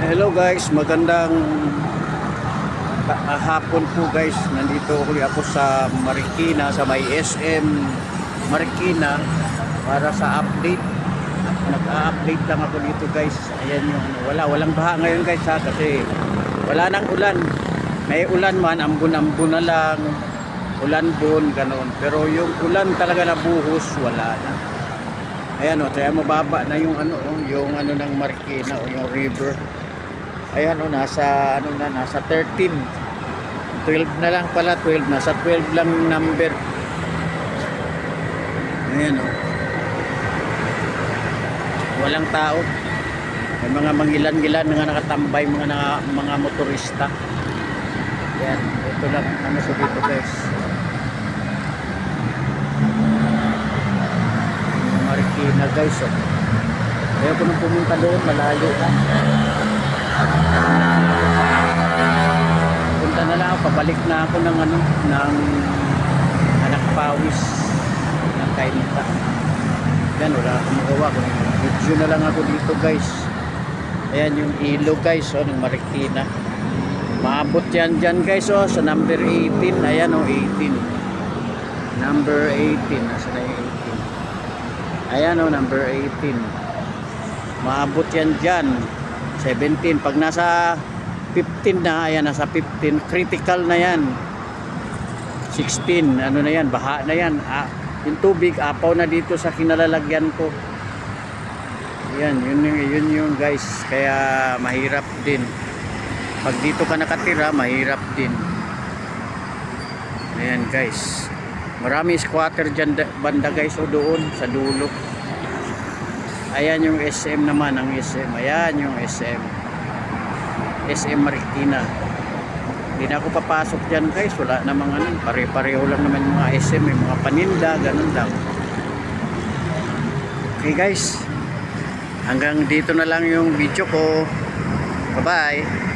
Hello guys, magandang hapon po guys. Nandito ako sa Marikina, sa may SM Marikina para sa update. Nag-update lang ako dito guys. Ayan yung walang baha ngayon guys ha, kasi wala nang ulan. May ulan man, ambon-ambon na lang. Ulan-bon, ganoon. Pero yung ulan talaga na buhos, wala na. Ayan o, kaya mababa na yung ng Marikina o yung river. Ayan o, nasa 13. 12 na lang pala, 12. Nasa 12 lang number. Ayan o. Walang tao. May mga mangilan-gilan nga nakatambay, mga motorista. Ayan, ito lang sa dito guys. Marikina guys o. Kaya ko nung pumunta doon, malayo na. Punta na lang ako, pabalik na ako ng anak pawis ng kainita. Yan, wala akong magawa. Video na lang ako dito guys. Ayan yung ilog guys ng Marikina. Maabot yan dyan guys sa number 18. Ayan 18. Number 18. Nasa na yung 18? Ayan number 18. Maabot yan dyan 17. Pag nasa 15 na, ayan, nasa 15, critical na yan. 16, na yan, baha na yan. Yung tubig, apaw na dito sa kinalalagyan ko. Ayan, yun yung guys. Kaya mahirap din. Pag dito ka nakatira, mahirap din. Ayan guys. Marami squatter dyan banda guys doon sa dulo. Ayan yung SM naman, ang SM. Ayan yung SM. SM Marikina. Hindi na ako papasok dyan guys. Wala namang pare-pareho lang naman mga SM. May mga paninda, ganun lang. Okay guys. Hanggang dito na lang yung video ko. Bye-bye.